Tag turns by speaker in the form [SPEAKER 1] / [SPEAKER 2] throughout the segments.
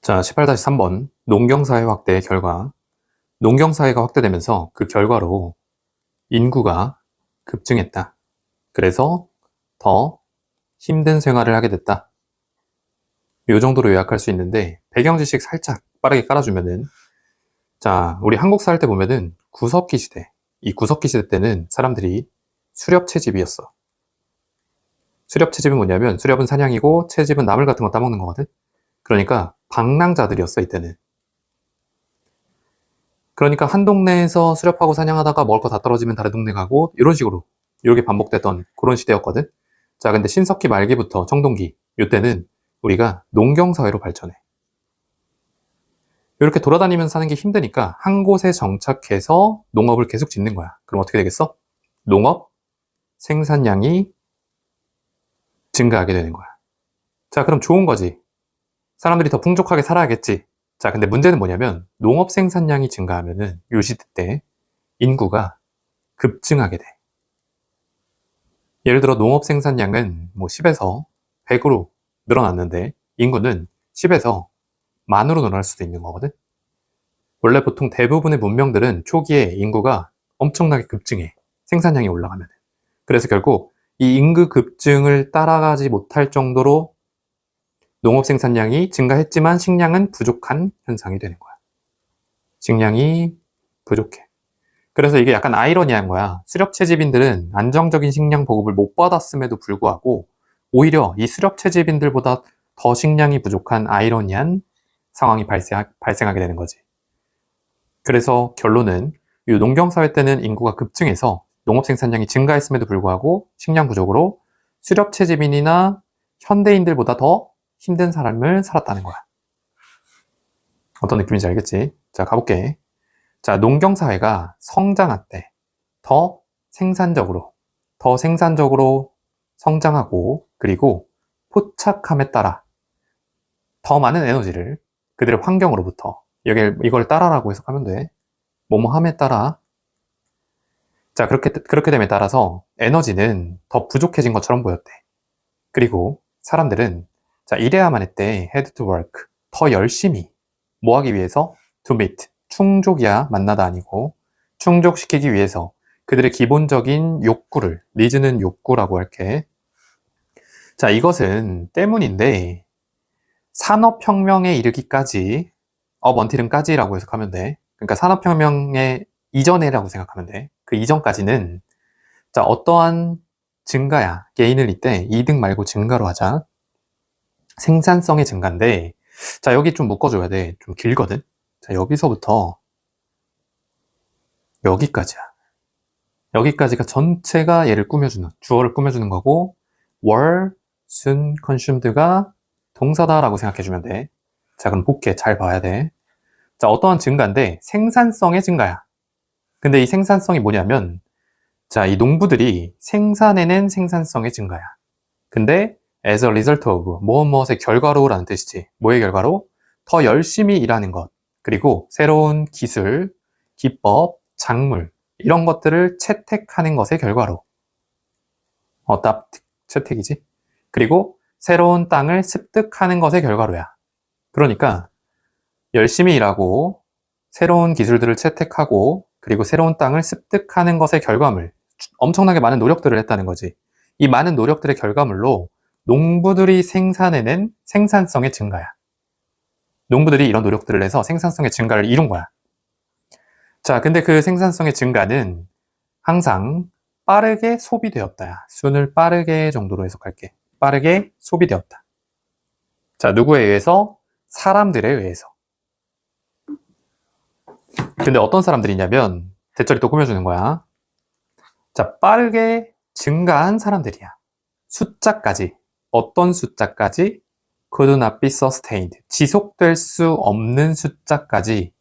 [SPEAKER 1] 자, 18-3번 농경사회 확대의 결과. 농경사회가 확대되면서 그 결과로 인구가 급증했다. 그래서 더 힘든 생활을 하게 됐다. 이 정도로 요약할 수 있는데 배경 지식 살짝 빠르게 깔아주면은, 자, 우리 한국 살 때 보면은 구석기 시대, 이 구석기 시대 때는 사람들이 수렵 채집이었어. 수렵 채집은 뭐냐면 수렵은 사냥이고 채집은 나물 같은 거 따먹는 거거든. 그러니까 방랑자들이었어, 이때는. 그러니까 한 동네에서 수렵하고 사냥하다가 먹을 거 다 떨어지면 다른 동네 가고 이런 식으로 이렇게 반복됐던 그런 시대였거든. 자, 근데 신석기 말기부터 청동기 이때는 우리가 농경사회로 발전해. 이렇게 돌아다니면서 사는 게 힘드니까 한 곳에 정착해서 농업을 계속 짓는 거야. 그럼 어떻게 되겠어? 농업 생산량이 증가하게 되는 거야. 자, 그럼 좋은 거지. 사람들이 더 풍족하게 살아야겠지. 자, 근데 문제는 뭐냐면 농업 생산량이 증가하면은 요 시대 때 인구가 급증하게 돼. 예를 들어 농업 생산량은 뭐 10에서 100으로 늘어났는데 인구는 10에서 만으로 늘어날 수도 있는 거거든. 원래 보통 대부분의 문명들은 초기에 인구가 엄청나게 급증해. 생산량이 올라가면. 그래서 결국 이 인구 급증을 따라가지 못할 정도로 농업 생산량이 증가했지만 식량은 부족한 현상이 되는 거야. 식량이 부족해. 그래서 이게 약간 아이러니한 거야. 수렵 채집인들은 안정적인 식량 보급을 못 받았음에도 불구하고 오히려 이 수렵 채집인들보다 더 식량이 부족한 아이러니한 상황이 발생하게 되는 거지. 그래서 결론은 이 농경사회 때는 인구가 급증해서 농업 생산량이 증가했음에도 불구하고 식량 부족으로 수렵 채집인이나 현대인들보다 더 힘든 삶을 살았다는 거야. 어떤 느낌인지 알겠지? 자, 가볼게. 자, 농경사회가 성장할 때 더 생산적으로 성장하고, 그리고 포착함에 따라 더 많은 에너지를 그들의 환경으로부터, 이걸 따라라고 해석하면 돼. 뭐뭐함에 따라. 자, 그렇게 됨에 따라서 에너지는 더 부족해진 것처럼 보였대. 그리고 사람들은, 자, 이래야만 했대. had to work. 더 열심히. 뭐 하기 위해서? to meet. 충족이야, 만나다 아니고. 충족시키기 위해서 그들의 기본적인 욕구를, 니즈는 욕구라고 할게. 자, 이것은 때문인데, 산업혁명에 이르기까지, 먼티름까지라고 해석하면 돼. 그러니까 산업혁명의 이전에라고 생각하면 돼. 그 이전까지는, 자, 어떠한 증가야. 게인을 이때 이득 말고 증가로 하자. 생산성의 증가인데, 자, 여기 좀 묶어줘야 돼. 좀 길거든. 자, 여기서부터 여기까지야. 여기까지가 전체가 얘를 꾸며주는, 주어를 꾸며주는 거고, were, soon, consumed가 동사다라고 생각해주면 돼. 자, 그럼 복귀 잘 봐야 돼. 자, 어떠한 증가인데 생산성의 증가야. 근데 이 생산성이 뭐냐면, 자, 이 농부들이 생산해낸 생산성의 증가야. 근데 as a result of, 무엇의 결과로라는 뜻이지. 뭐의 결과로? 더 열심히 일하는 것, 그리고 새로운 기술, 기법, 작물, 이런 것들을 채택하는 것의 결과로. 채택이지. 그리고 새로운 땅을 습득하는 것의 결과로야. 그러니까 열심히 일하고 새로운 기술들을 채택하고 그리고 새로운 땅을 습득하는 것의 결과물, 엄청나게 많은 노력들을 했다는 거지. 이 많은 노력들의 결과물로 농부들이 생산해낸 생산성의 증가야. 농부들이 이런 노력들을 해서 생산성의 증가를 이룬 거야. 자, 근데 그 생산성의 증가는 항상 빠르게 소비되었다. 순을 빠르게 정도로 해석할게. 빠르게 소비되었다. 자, 누구에 의해서? 사람들에 의해서. 근데 어떤 사람들이냐면, 대절이 또 꾸며주는 거야. 자, 빠르게 증가한 사람들이야. 숫자까지. 어떤 숫자까지? could not be sustained. 지속될 수 없는 숫자까지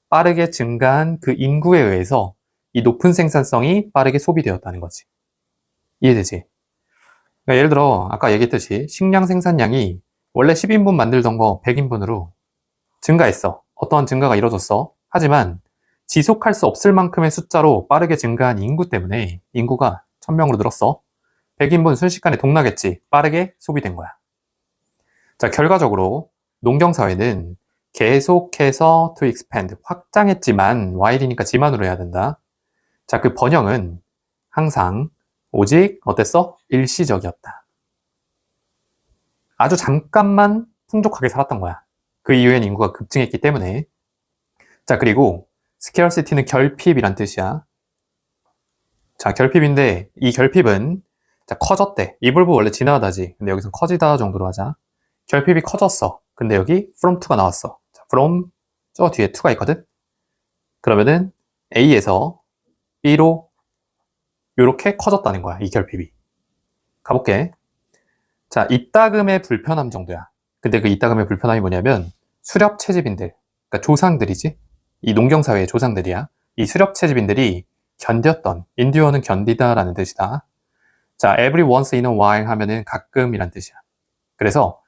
[SPEAKER 1] 빠르게 증가한 그 인구에 의해서 이 높은 생산성이 빠르게 소비되었다는 거지. 이해되지? 그러니까 예를 들어 아까 얘기했듯이 식량 생산량이 원래 10인분 만들던 거 100인분으로 증가했어. 어떠한 증가가 이루어졌어. 하지만 지속할 수 없을 만큼의 숫자로 빠르게 증가한 인구 때문에 인구가 1000명으로 늘었어. 100인분 순식간에 동나겠지. 빠르게 소비된 거야. 자, 결과적으로 농경사회는 계속해서 to expand, 확장했지만 while이니까 지만으로 해야 된다. 자, 그 번영은 항상 오직 어땠어? 일시적이었다. 아주 잠깐만 풍족하게 살았던 거야. 그 이후엔 인구가 급증했기 때문에. 자, 그리고 scarcity는 결핍이란 뜻이야. 자, 결핍인데 이 결핍은 자, 커졌대. 이 verb 원래 지나다지. 근데 여기서 커지다 정도로 하자. 결핍이 커졌어. 근데 여기 from to가 나왔어. 자, from 저 뒤에 to가 있거든. 그러면은 A에서 B로 이렇게 커졌다는 거야. 이 결핍이. 가볼게. 자, 이따금의 불편함 정도야. 근데 그 이따금의 불편함이 뭐냐면 수렵 채집인들, 그러니까 조상들이지. 이 농경사회의 조상들이야. 이 수렵 채집인들이 견뎠던, endure는 견디다라는 뜻이다. 자, every once in a while 하면은 가끔이란 뜻이야. 그래서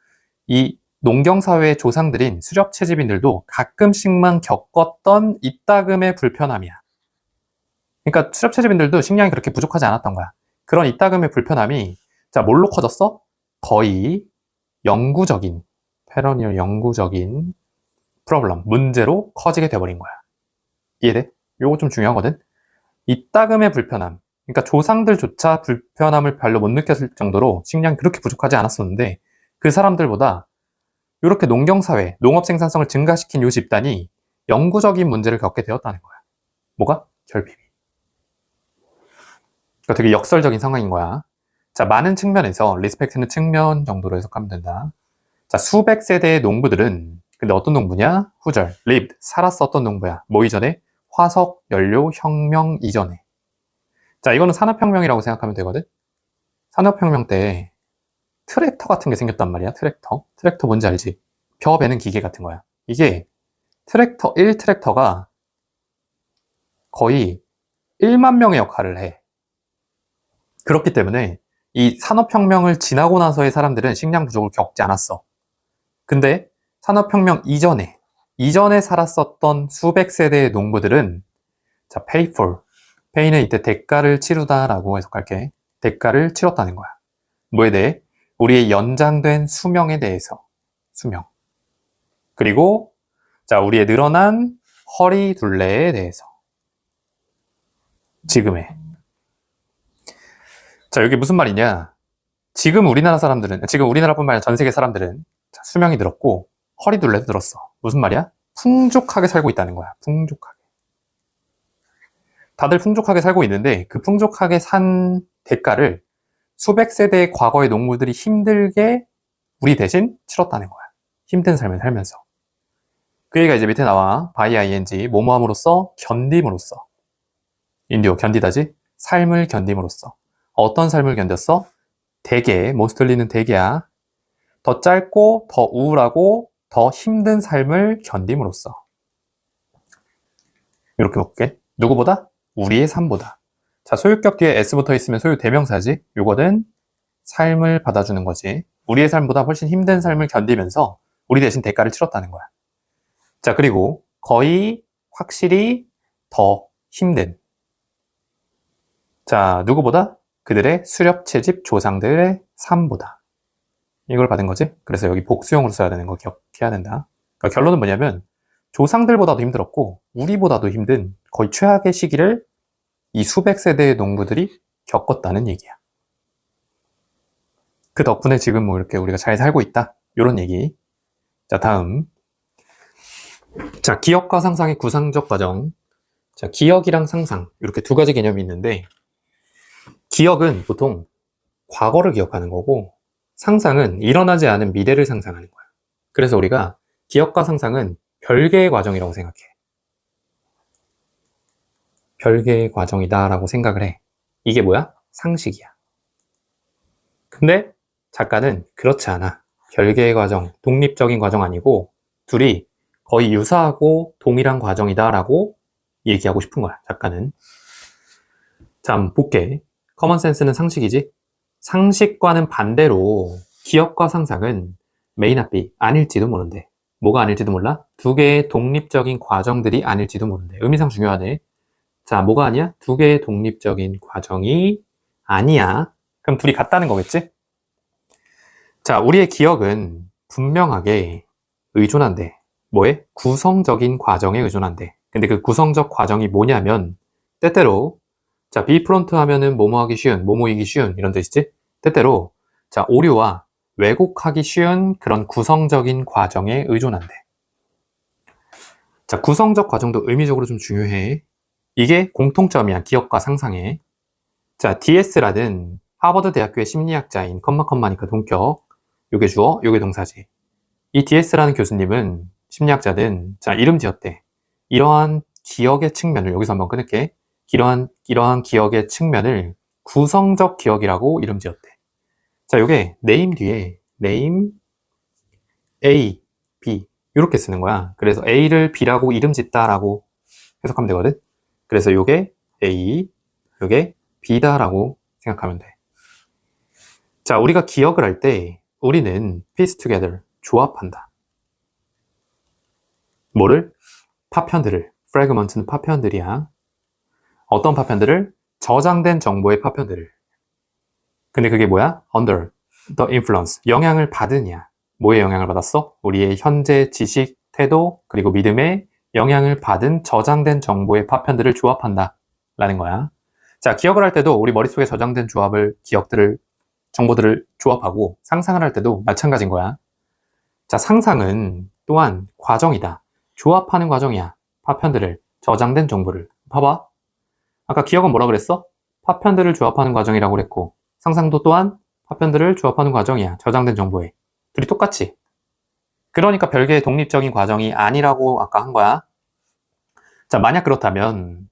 [SPEAKER 1] 이 농경사회의 조상들인 수렵 채집인들도 가끔씩만 겪었던 이따금의 불편함이야. 그러니까 수렵 채집인들도 식량이 그렇게 부족하지 않았던 거야. 그런 이따금의 불편함이 자, 뭘로 커졌어? 거의 영구적인, 페러니얼 영구적인 프로블럼, 문제로 커지게 돼버린 거야. 이해돼? 요거 좀 중요하거든? 이따금의 불편함, 그러니까 조상들조차 불편함을 별로 못 느꼈을 정도로 식량이 그렇게 부족하지 않았었는데 그 사람들보다 이렇게 농경사회, 농업 생산성을 증가시킨 요 집단이 영구적인 문제를 겪게 되었다는 거야. 뭐가? 결핍이. 그러니까 되게 역설적인 상황인 거야. 자, 많은 측면에서 리스펙트는 측면 정도로 해석하면 된다. 자, 수백 세대의 농부들은 근데 어떤 농부냐? 후절, lived, 살았었던 농부야. 뭐 이전에? 화석 연료 혁명 이전에. 자, 이거는 산업혁명이라고 생각하면 되거든. 산업혁명 때 트랙터 같은 게 생겼단 말이야. 트랙터. 트랙터 뭔지 알지? 벼 베는 기계 같은 거야. 이게 트랙터, 1트랙터가 거의 1만 명의 역할을 해. 그렇기 때문에 이 산업혁명을 지나고 나서의 사람들은 식량 부족을 겪지 않았어. 근데 산업혁명 이전에 살았었던 수백 세대의 농부들은 자, pay for, pay는 이때 대가를 치르다라고 해석할게. 대가를 치렀다는 거야. 뭐에 대해? 우리의 연장된 수명에 대해서. 수명. 그리고 자, 우리의 늘어난 허리 둘레에 대해서. 지금의. 자, 여기 무슨 말이냐? 지금 우리나라뿐만 아니라 전 세계 사람들은 자, 수명이 늘었고 허리 둘레도 늘었어. 무슨 말이야? 풍족하게 살고 있다는 거야. 풍족하게. 다들 풍족하게 살고 있는데 그 풍족하게 산 대가를 수백 세대의 과거의 농부들이 힘들게 우리 대신 치렀다는 거야. 힘든 삶을 살면서. 그 얘기가 이제 밑에 나와. by ing, 뭐뭐함으로써, 견딤으로써. 인디오, 견디다지? 삶을 견딤으로써. 어떤 삶을 견뎠어? 대개, mostly는 대개야. 더 짧고, 더 우울하고, 더 힘든 삶을 견딤으로써. 이렇게 볼게. 누구보다? 우리의 삶보다. 자, 소유격 뒤에 s 붙어 있으면 소유 대명사지. 요거는 삶을 받아주는 거지. 우리의 삶보다 훨씬 힘든 삶을 견디면서 우리 대신 대가를 치렀다는 거야. 자, 그리고 거의 확실히 더 힘든. 자, 누구보다? 그들의 수렵 채집 조상들의 삶보다. 이걸 받은 거지. 그래서 여기 복수형으로 써야 되는 거 기억해야 된다. 그러니까 결론은 뭐냐면 조상들보다도 힘들었고 우리보다도 힘든 거의 최악의 시기를 이 수백 세대의 농부들이 겪었다는 얘기야. 그 덕분에 지금 뭐 이렇게 우리가 잘 살고 있다. 이런 얘기. 자, 다음. 자, 기억과 상상의 구상적 과정. 자, 기억이랑 상상. 이렇게 두 가지 개념이 있는데 기억은 보통 과거를 기억하는 거고 상상은 일어나지 않은 미래를 상상하는 거야. 그래서 우리가 기억과 상상은 별개의 과정이라고 생각해. 별개의 과정이다라고 생각을 해. 이게 뭐야? 상식이야. 근데 작가는 그렇지 않아. 별개의 과정, 독립적인 과정 아니고 둘이 거의 유사하고 동일한 과정이다라고 얘기하고 싶은 거야. 작가는. 자, 한번 볼게. 커먼센스는 상식이지? 상식과는 반대로 기억과 상상은 may not be, 아닐지도 모른대. 뭐가 아닐지도 몰라? 두 개의 독립적인 과정들이 아닐지도 모른대. 의미상 중요하네. 자, 뭐가 아니야? 두 개의 독립적인 과정이 아니야. 그럼 둘이 같다는 거겠지? 자, 우리의 기억은 분명하게 의존한대. 뭐에? 구성적인 과정에 의존한대. 근데 그 구성적 과정이 뭐냐면 때때로 자 비프론트 하면은 뭐뭐 하기 쉬운, 뭐뭐이기 쉬운 이런 뜻이지? 때때로 자 오류와 왜곡하기 쉬운 그런 구성적인 과정에 의존한대. 자 구성적 과정도 의미적으로 좀 중요해. 이게 공통점이야 기억과 상상에. 자 DS라는 하버드 대학교의 심리학자인 컴마니까 동격. 요게 주어, 요게 동사지. 이 DS라는 교수님은 심리학자든 자 이름 지었대. 이러한 기억의 측면을 여기서 한번 끊을게. 이러한 기억의 측면을 구성적 기억이라고 이름 지었대. 자 요게 name 뒤에 name A, B 이렇게 쓰는 거야. 그래서 A를 B라고 이름 짓다라고 해석하면 되거든. 그래서 요게 A, 요게 B다라고 생각하면 돼. 자 우리가 기억을 할 때 우리는 piece together 조합한다. 뭐를? 파편들을. 프래그먼트는 파편들이야. 어떤 파편들을? 저장된 정보의 파편들을. 근데 그게 뭐야? under the influence. 영향을 받으냐. 뭐에 영향을 받았어? 우리의 현재 지식, 태도, 그리고 믿음에 영향을 받은 저장된 정보의 파편들을 조합한다. 라는 거야. 자, 기억을 할 때도 우리 머릿속에 저장된 정보들을 조합하고 상상을 할 때도 마찬가지인 거야. 자, 상상은 또한 과정이다. 조합하는 과정이야. 파편들을, 저장된 정보를. 봐봐. 아까 기억은 뭐라 그랬어? 파편들을 조합하는 과정이라고 그랬고, 상상도 또한 파편들을 조합하는 과정이야. 저장된 정보에. 둘이 똑같지? 그러니까 별개의 독립적인 과정이 아니라고 아까 한 거야. 자, 만약 그렇다면,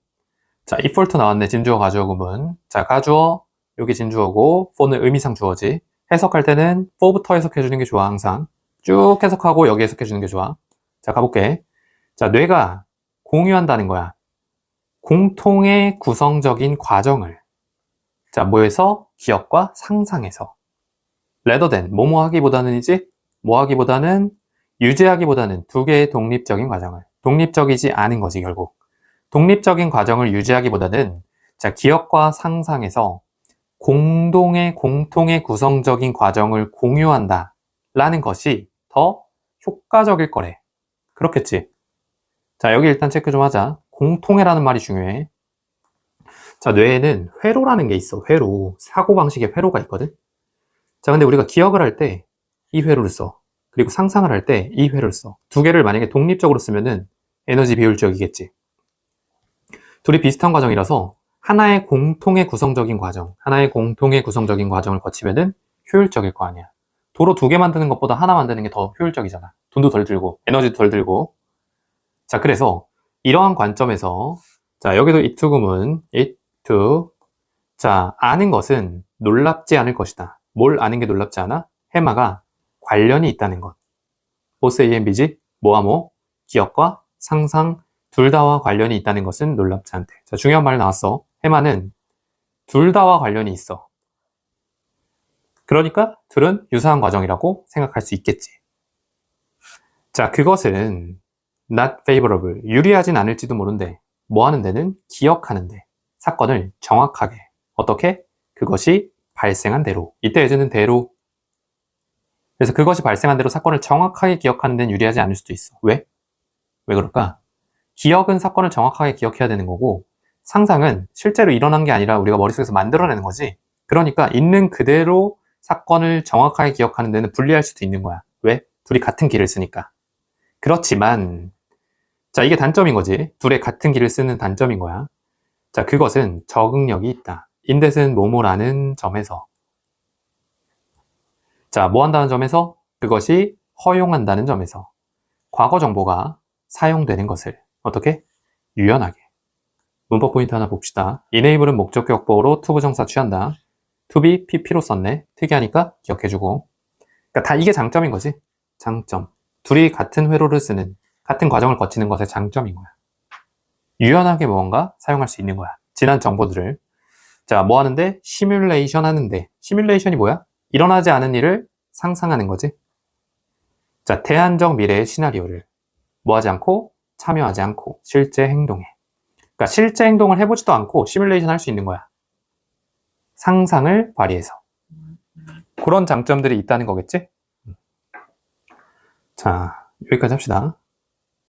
[SPEAKER 1] 자, if 나왔네. 진주어, 가주어 구문. 자, 가주어, 여기 진주어고, for는 의미상 주어지. 해석할 때는 for부터 해석해주는 게 좋아, 항상. 쭉 해석하고 여기 해석해주는 게 좋아. 자, 가볼게. 자, 뇌가 공유한다는 거야. 공통의 구성적인 과정을. 자, 뭐에서? 기억과 상상에서. rather than, 뭐뭐 하기보다는이지? 뭐 하기보다는, 유지하기보다는 두 개의 독립적인 과정을. 독립적이지 않은 거지, 결국. 독립적인 과정을 유지하기보다는, 자, 기억과 상상에서 공통의 구성적인 과정을 공유한다. 라는 것이 더 효과적일 거래. 그렇겠지? 자, 여기 일단 체크 좀 하자. 공통해라는 말이 중요해. 자, 뇌에는 회로라는 게 있어. 회로. 사고방식의 회로가 있거든? 자, 근데 우리가 기억을 할 때 이 회로를 써. 그리고 상상을 할 때 이 회로를 써. 두 개를 만약에 독립적으로 쓰면은 에너지 비효율적이겠지. 둘이 비슷한 과정이라서 하나의 공통의 구성적인 과정을 거치면은 효율적일 거 아니야. 도로 두 개 만드는 것보다 하나 만드는 게 더 효율적이잖아. 돈도 덜 들고, 에너지도 덜 들고. 자, 그래서 이러한 관점에서 자, 여기도 it 구문, it to. 자, 아는 것은 놀랍지 않을 것이다. 뭘 아는 게 놀랍지 않아? 해마가 관련이 있다는 것. 보스 AMBG, 뭐와 뭐, 기억과 상상, 둘 다와 관련이 있다는 것은 놀랍지 않대. 자, 중요한 말 나왔어. 해마는 둘 다와 관련이 있어. 그러니까 둘은 유사한 과정이라고 생각할 수 있겠지. 자, 그것은 not favorable, 유리하진 않을지도 모른대. 뭐 하는 데는? 기억하는데. 사건을 정확하게. 어떻게? 그것이 발생한 대로. 이때 예제는 대로. 그래서 그것이 발생한 대로 사건을 정확하게 기억하는 데는 유리하지 않을 수도 있어. 왜? 왜 그럴까? 기억은 사건을 정확하게 기억해야 되는 거고, 상상은 실제로 일어난 게 아니라 우리가 머릿속에서 만들어내는 거지. 그러니까 있는 그대로 사건을 정확하게 기억하는 데는 불리할 수도 있는 거야. 왜? 둘이 같은 길을 쓰니까. 그렇지만 자, 이게 단점인 거지. 둘의 같은 길을 쓰는 단점인 거야. 자, 그것은 적응력이 있다. 인댓은 뭐뭐라는 점에서. 자, 뭐 한다는 점에서? 그것이 허용한다는 점에서. 과거 정보가 사용되는 것을 어떻게? 유연하게. 문법 포인트 하나 봅시다. enable은 목적격 역보로 to 부정사 취한다. to be pp로 썼네. 특이하니까 기억해주고. 그러니까 다 이게 장점인 거지. 장점. 둘이 같은 회로를 쓰는, 같은 과정을 거치는 것의 장점인 거야. 유연하게 무언가 사용할 수 있는 거야. 지난 정보들을. 자, 뭐 하는데? 시뮬레이션 하는데. 시뮬레이션이 뭐야? 일어나지 않은 일을 상상하는 거지. 자, 대안적 미래의 시나리오를 뭐 하지 않고? 참여하지 않고 실제 행동에. 그러니까 실제 행동을 해보지도 않고 시뮬레이션 할 수 있는 거야. 상상을 발휘해서. 그런 장점들이 있다는 거겠지? 자, 여기까지 합시다.